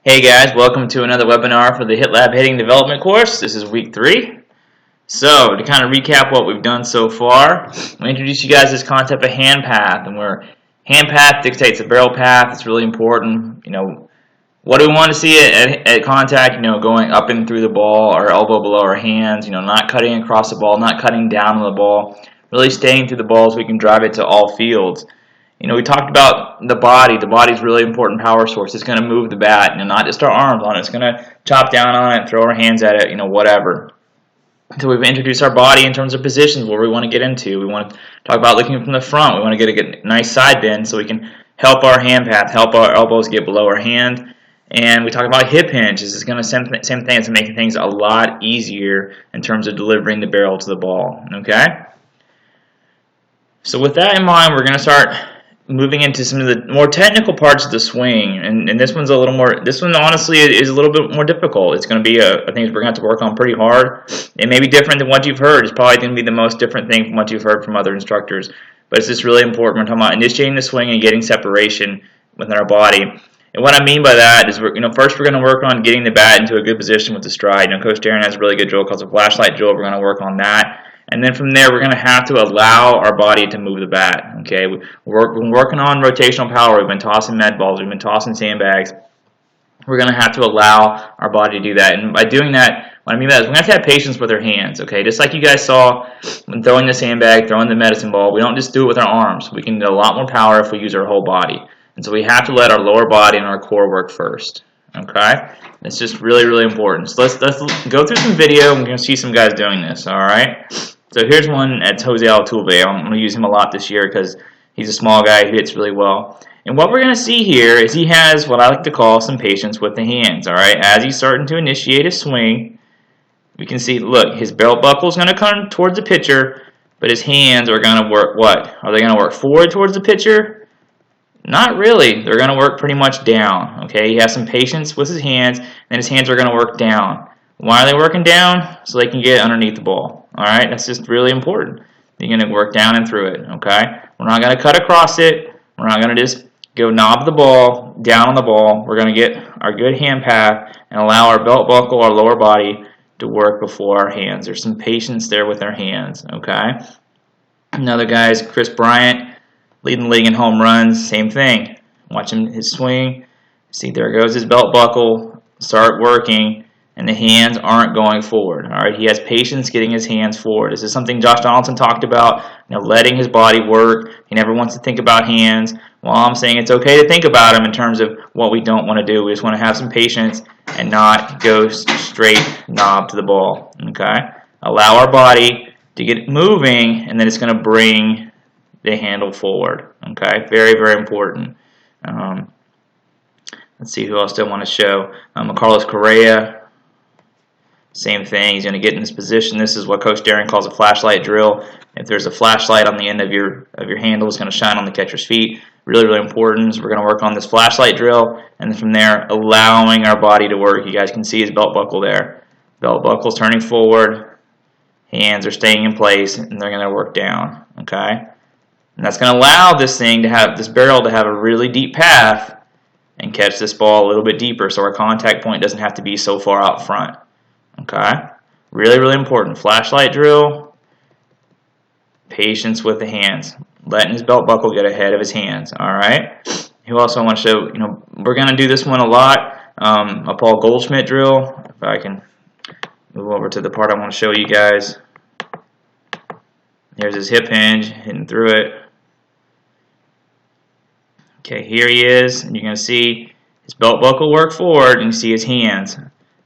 Hey guys, welcome to another webinar for the HitLab Hitting Development course. This is week 3. So, to kind of recap what we've done so far, we introduced you guys this concept of hand path, and where hand path dictates the barrel path. It's really important. What do we want to see at contact? Going up and through the ball, our elbow below our hands, not cutting across the ball, not cutting down on the ball, really staying through the ball so we can drive it to all fields. We talked about the body. The body's a really important power source. It's going to move the bat, not just our arms on it. It's going to chop down on it, throw our hands at it, whatever. So we've introduced our body in terms of positions where we want to get into. We want to talk about looking from the front. We want to get a nice side bend so we can help our hand path, help our elbows get below our hand. And we talk about hip hinge. This is going to same thing. It's making things a lot easier in terms of delivering the barrel to the ball. Okay. So with that in mind, we're going to start moving into some of the more technical parts of the swing, and this one's a little more. This one honestly is a little bit more difficult. It's going to be a thing we're going to have to work on pretty hard. It may be different than what you've heard. It's probably going to be the most different thing from what you've heard from other instructors. But it's just really important. We're talking about initiating the swing and getting separation within our body. And what I mean by that is, first we're going to work on getting the bat into a good position with the stride. Coach Darren has a really good drill called the flashlight drill. We're going to work on that. And then from there, we're going to have to allow our body to move the bat. Okay, we're working on rotational power. We've been tossing med balls. We've been tossing sandbags. We're going to have to allow our body to do that. And by doing that, what I mean by that is we're going to have to have patience with our hands. Okay, just like you guys saw when throwing the sandbag, throwing the medicine ball, we don't just do it with our arms. We can get a lot more power if we use our whole body. And so we have to let our lower body and our core work first. Okay, it's just really, really important. So let's go through some video. And we're going to see some guys doing this. All right. So here's one at Jose Altuve. I'm going to use him a lot this year because he's a small guy who hits really well. And what we're going to see here is he has what I like to call some patience with the hands. All right, as he's starting to initiate his swing, we can see, look, his belt buckle is going to come towards the pitcher, but his hands are going to work what? Are they going to work forward towards the pitcher? Not really. They're going to work pretty much down. Okay, he has some patience with his hands, and his hands are going to work down. Why are they working down? So they can get underneath the ball. All right, that's just really important. You're going to work down and through it. Okay, we're not going to cut across it. We're not going to just go knob the ball, down on the ball. We're going to get our good hand path and allow our belt buckle, our lower body, to work before our hands. There's some patience there with our hands. Okay. Another guy is Chris Bryant, leading the league in home runs. Same thing. Watch him his swing. See, there goes his belt buckle. Start working. And the hands aren't going forward. All right, he has patience getting his hands forward. This is something Josh Donaldson talked about. Letting his body work. He never wants to think about hands. Well, I'm saying it's okay to think about them in terms of what we don't want to do. We just want to have some patience and not go straight knob to the ball. Okay, allow our body to get moving, and then it's going to bring the handle forward. Okay, very, very important. Let's see who else do I want to show. Carlos Correa. Same thing. He's going to get in this position. This is what Coach Darren calls a flashlight drill. If there's a flashlight on the end of your handle, it's going to shine on the catcher's feet. Really, really important. So we're going to work on this flashlight drill, and then from there, allowing our body to work. You guys can see his belt buckle there. Belt buckle's turning forward. Hands are staying in place, and they're going to work down. Okay, and that's going to allow this barrel to have a really deep path and catch this ball a little bit deeper, so our contact point doesn't have to be so far out front. Okay, really, really important. Flashlight drill, patience with the hands, letting his belt buckle get ahead of his hands. All right. Who else I want to show? We're going to do this one a lot. A Paul Goldschmidt drill. If I can move over to the part I want to show you guys. Here's his hip hinge, hitting through it. Okay, here he is, and you're going to see his belt buckle work forward, and you see his hands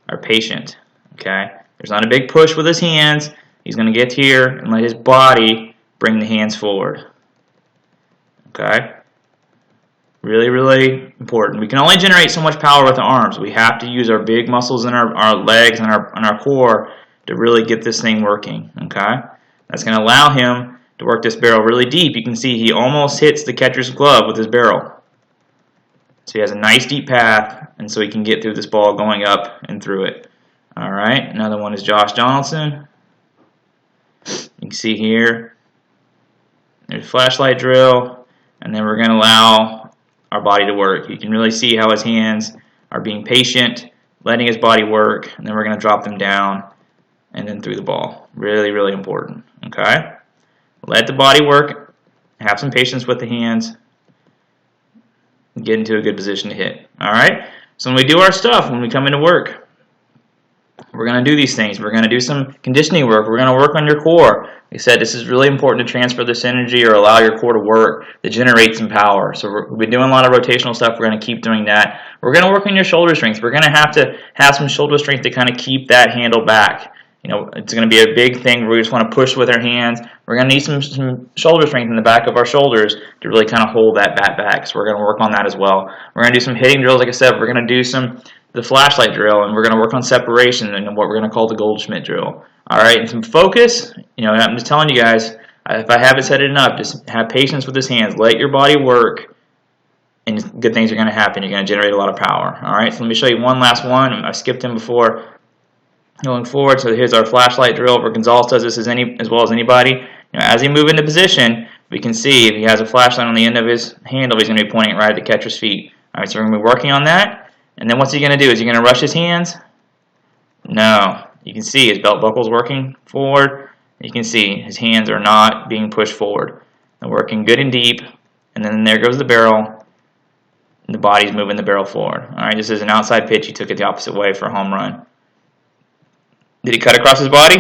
are patient. Okay, there's not a big push with his hands. He's going to get here and let his body bring the hands forward. Okay, really, really important. We can only generate so much power with the arms. We have to use our big muscles in our legs and our core to really get this thing working. Okay, that's going to allow him to work this barrel really deep. You can see he almost hits the catcher's glove with his barrel. So he has a nice deep path, and so he can get through this ball going up and through it. All right, another one is Josh Donaldson. You can see here, there's a flashlight drill, and then we're going to allow our body to work. You can really see how his hands are being patient, letting his body work, and then we're going to drop them down and then through the ball. Really, really important. Okay? Let the body work, have some patience with the hands, get into a good position to hit. Alright? So when we do our stuff, when we come into work, we're going to do these things. We're going to do some conditioning work. We're going to work on your core. Like I said, this is really important to transfer this energy or allow your core to work, to generate some power. So we've been doing a lot of rotational stuff. We're going to keep doing that. We're going to work on your shoulder strength. We're going to have some shoulder strength to kind of keep that handle back. You know, it's going to be a big thing where we just want to push with our hands. We're going to need some shoulder strength in the back of our shoulders to really kind of hold that bat back. So we're going to work on that as well. We're going to do some hitting drills. Like I said, we're going to do the flashlight drill, and we're going to work on separation and what we're going to call the Goldschmidt drill. All right, and some focus. You know, I'm just telling you guys, if I haven't said it enough, just have patience with his hands. Let your body work, and good things are going to happen. You're going to generate a lot of power. All right, so let me show you one last one. I skipped him before. Going forward, so here's our flashlight drill where Gonzalez does this as well as anybody. You know, as he moves into position, we can see if he has a flashlight on the end of his handle, he's going to be pointing right at the catcher's feet. All right, so we're going to be working on that. And then what's he going to do? Is he going to rush his hands? No. You can see his belt buckle's working forward. You can see his hands are not being pushed forward. They're working good and deep. And then there goes the barrel. And the body's moving the barrel forward. All right, this is an outside pitch. He took it the opposite way for a home run. Did he cut across his body?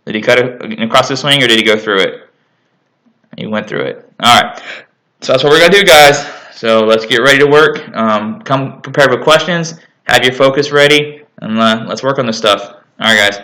Did he cut across the swing, or did he go through it? He went through it. All right. So that's what we're going to do, guys. So let's get ready to work. Come prepared with questions. Have your focus ready, and let's work on this stuff. All right, guys.